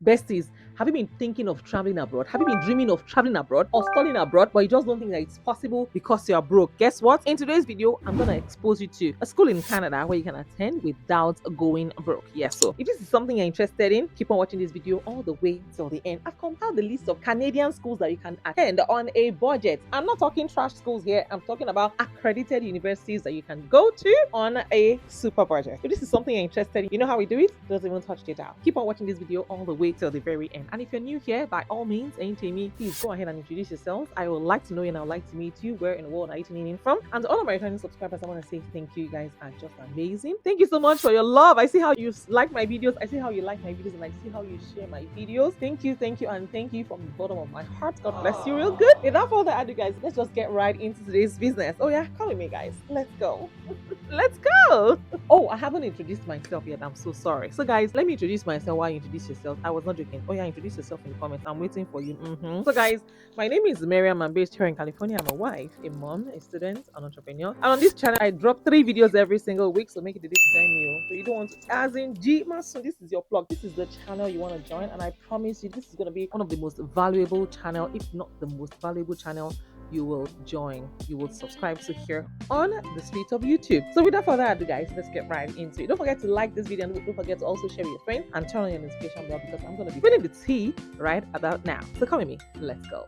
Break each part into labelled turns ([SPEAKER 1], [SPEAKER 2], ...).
[SPEAKER 1] Besties, have you been thinking of traveling abroad? Have you been dreaming of traveling abroad or studying abroad, but you just don't think that it's possible because you're broke? Guess what? In today's video, I'm gonna expose you to a school in Canada where you can attend without going broke. Yes, so if this is something you're interested in, keep on watching this video all the way till the end. I've compiled the list of Canadian schools that you can attend on a budget. I'm not talking trash schools here, I'm talking about accredited universities that you can go to on a super budget. If this is something you're interested in, you know how we do it? Doesn't even touch it out. Keep on watching this video all the way till the very end. And if you're new here, by all means, me, please go ahead and introduce yourselves. I would like to know you and I would like to meet you. Where in the world are you tuning in from? And to all of my returning subscribers, I want to say thank you. You guys are just amazing. Thank you so much for your love. I see how you like my videos. I see how you like my videos and I see how you share my videos. Thank you, and thank you from the bottom of my heart. God bless you real good. Without further ado, guys, let's just get right into today's business. Oh yeah, call me, guys. Let's go. Let's go. Oh, I haven't introduced myself yet. I'm so sorry. So, guys, let me introduce myself while you introduce yourself. I was not joking. Oh, yeah, introduce yourself in the comments. I'm waiting for you. So, guys, my name is Miriam. I'm based here in California. I'm a wife, a mom, a student, an entrepreneur. And on this channel, I drop 3 videos every single week. So, make it a day to join me. So, you don't want to, as in G, so this is your plug. This is the channel you want to join. And I promise you, this is going to be one of the most valuable channel, if not the most valuable channel you will join, you will subscribe to here on the streets of YouTube. So without further ado, guys, let's get right into it. Don't forget to like this video and don't forget to also share with your friends and turn on your notification bell because I'm going to be spilling the tea right about now. So come with me, let's go.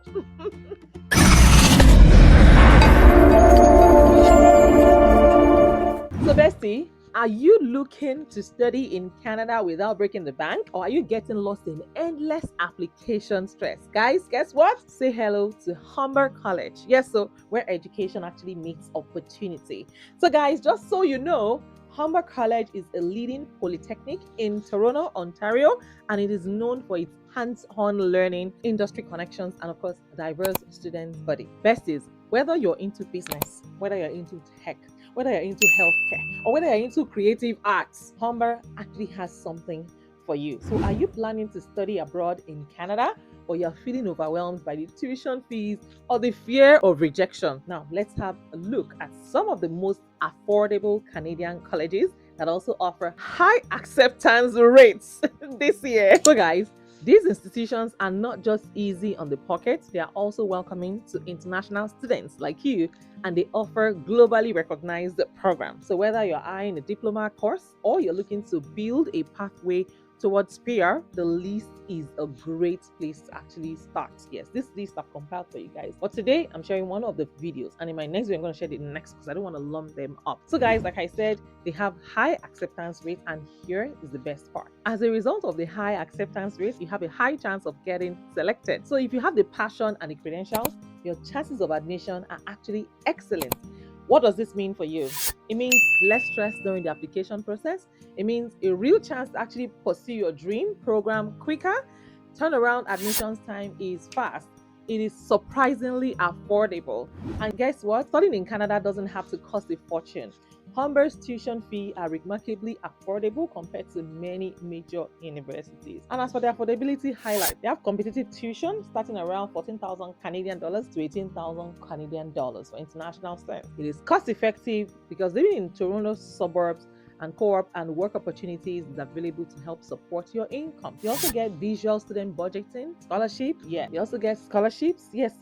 [SPEAKER 1] So bestie, are you looking to study in Canada without breaking the bank? Or are you getting lost in endless application stress? Guys, guess what? Say hello to Humber College. Yes, so where education actually meets opportunity. So guys, just so you know, Humber College is a leading polytechnic in Toronto, Ontario, and it is known for its hands-on learning, industry connections, and of course, diverse student body. Besties, whether you're into business, whether you're into tech, whether you're into healthcare, or whether you're into creative arts, Humber actually has something for you. So are you planning to study abroad in Canada, or you're feeling overwhelmed by the tuition fees or the fear of rejection? Now, let's have a look at some of the most affordable Canadian colleges that also offer high acceptance rates this year. So guys, these institutions are not just easy on the pocket, they are also welcoming to international students like you, and they offer globally recognized programs. So whether you're eyeing a diploma course or you're looking to build a pathway towards PR, the list is a great place to actually start. Yes, this list I've compiled for you guys. But today I'm sharing one of the videos, and in my next video I'm going to share the next because I don't want to lump them up. So guys, like I said, they have high acceptance rate, and here is the best part. As a result of the high acceptance rate, you have a high chance of getting selected. So if you have the passion and the credentials, your chances of admission are actually excellent. What does this mean for you? It means less stress during the application process. It means a real chance to actually pursue your dream program quicker. Turnaround admissions time is fast. It is surprisingly affordable. And guess what? Studying in Canada doesn't have to cost a fortune. Humber's tuition fee are remarkably affordable compared to many major universities. And as for the affordability highlight, they have competitive tuition starting around 14,000 Canadian dollars to 18,000 Canadian dollars for international students. It is cost effective because living in Toronto suburbs and co-op and work opportunities is available to help support your income. You also get visual student budgeting, scholarship. Yeah, you also get scholarships. Yes,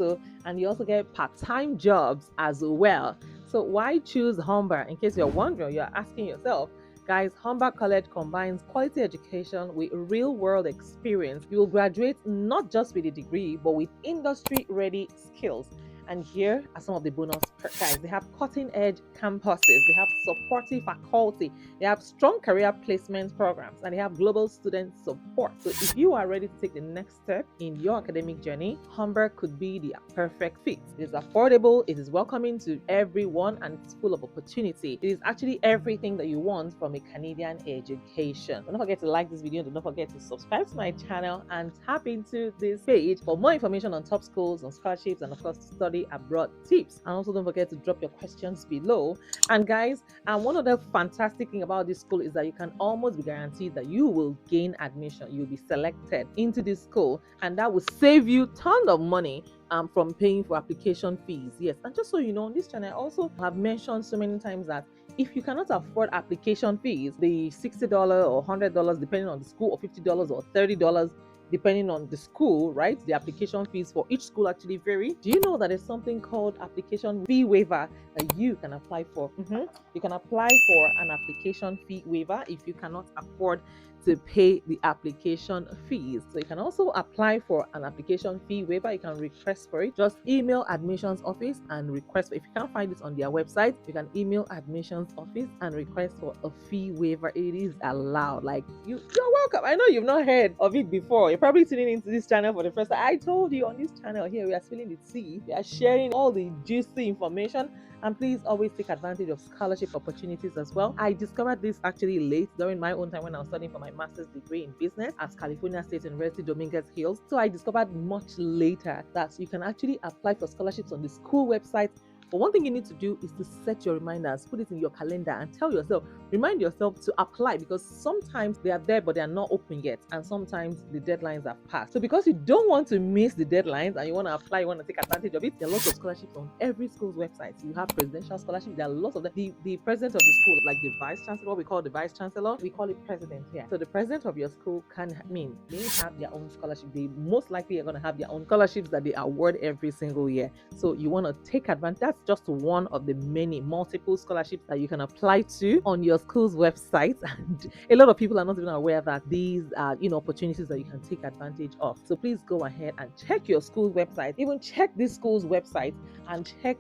[SPEAKER 1] and you also get part-time jobs as well. So why choose Humber? In case you're wondering, you're asking yourself, guys, Humber College combines quality education with real-world experience. You will graduate not just with a degree, but with industry-ready skills. And here are some of the bonus perks. Guys, they have cutting-edge campuses, they have supportive faculty, they have strong career placement programs, and they have global student support. So if you are ready to take the next step in your academic journey, Humber could be the perfect fit. It is affordable, it is welcoming to everyone, and it's full of opportunity. It is actually everything that you want from a Canadian education. Don't forget to like this video, don't forget to subscribe to my channel and tap into this page for more information on top schools, on scholarships, and of course study abroad tips. And also don't forget to drop your questions below. And guys, one other fantastic thing about this school is that you can almost be guaranteed that you will gain admission, you'll be selected into this school, and that will save you tons of money from paying for application fees. Yes, and just so you know, on this channel I also have mentioned so many times that if you cannot afford application fees, the $60 or $100 depending on the school, or $50 or $30, depending on the school, right? The application fees for each school actually vary. Do you know that there's something called application fee waiver that you can apply for? You can apply for an application fee waiver if you cannot afford to pay the application fees. So you can also apply for an application fee waiver. You can request for it. Just email admissions office and request. If you can't find it on their website, you can email admissions office and request for a fee waiver. It is allowed. Like you're welcome. I know you've not heard of it before. You're probably tuning into this channel for the first time. I told you on this channel here we are spilling the tea. We are sharing all the juicy information. And please always take advantage of scholarship opportunities as well. I discovered this actually late during my own time when I was studying for my master's degree in business at California State University, Dominguez Hills. So I discovered much later that you can actually apply for scholarships on the school website. But one thing you need to do is to set your reminders, put it in your calendar and tell yourself, remind yourself to apply, because sometimes they are there but they are not open yet, and sometimes the deadlines have passed. So because you don't want to miss the deadlines and you want to apply, you want to take advantage of it, there are lots of scholarships on every school's website. You have presidential scholarships, there are lots of them. The president of the school, like the vice chancellor, what we call the vice chancellor, we call it president here. So the president of your school may have their own scholarship. They most likely are going to have their own scholarships that they award every single year. So you want to take advantage. That's just one of the many multiple scholarships that you can apply to on your school's website. And a lot of people are not even aware that these are opportunities that you can take advantage of. So please go ahead and check your school's website. Even check this school's website and check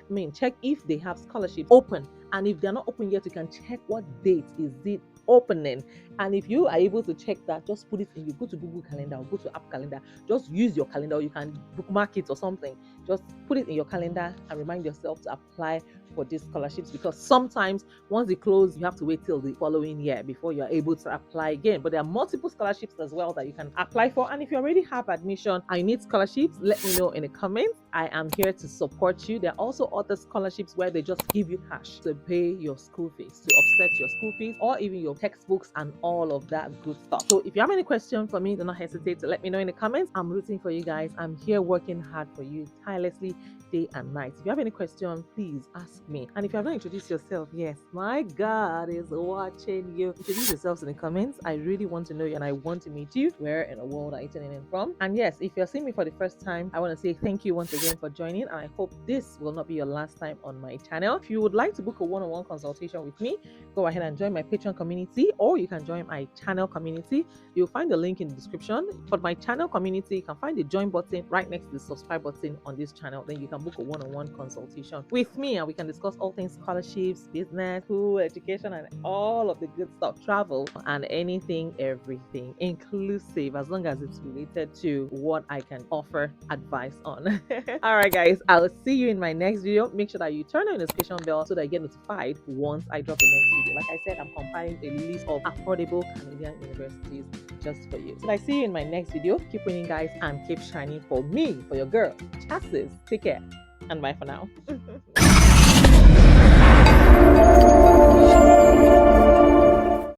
[SPEAKER 1] if they have scholarships open. And if they're not open yet, you can check what date is it opening. And if you are able to check that, just put it in. You go to Google Calendar or go to App Calendar. Just use your calendar, or you can bookmark it or something. Just put it in your calendar and remind yourself to apply for these scholarships, because sometimes once they close, you have to wait till the following year before you're able to apply again. But there are multiple scholarships as well that you can apply for. And if you already have admission and you need scholarships, let me know in the comments. I am here to support you. There are also other scholarships where they just give you cash to pay your school fees, to offset your school fees, or even your textbooks and all of that good stuff. So if you have any question for me, do not hesitate to let me know in the comments. I'm rooting for you guys. I'm here working hard for you tirelessly, day and night. If you have any question, please ask me. And if you have not introduced yourself, yes, my God is watching you. Introduce yourselves in the comments. I really want to know you and I want to meet you. Where in the world are you tuning in from? And yes, if you're seeing me for the first time, I want to say thank you once again for joining, and I hope this will not be your last time on my channel. If you would like to book a one-on-one consultation with me, go ahead and join my Patreon community, or you can join my channel community. You'll find the link in the description. For my channel community, you can find the join button right next to the subscribe button on this channel. Then you can book a one-on-one consultation with me and we can discuss all things scholarships, business, school, education, and all of the good stuff, travel, and anything, everything, inclusive, as long as it's related to what I can offer advice on. All right, guys, I'll see you in my next video. Make sure that you turn on the notification bell so that you get notified once I drop the next video. Like I said, I'm compiling a list of affordable Canadian universities just for you. So I see you in my next video. Keep winning, guys, and keep shining for me, for your girl. Chassis. Take care and bye for now.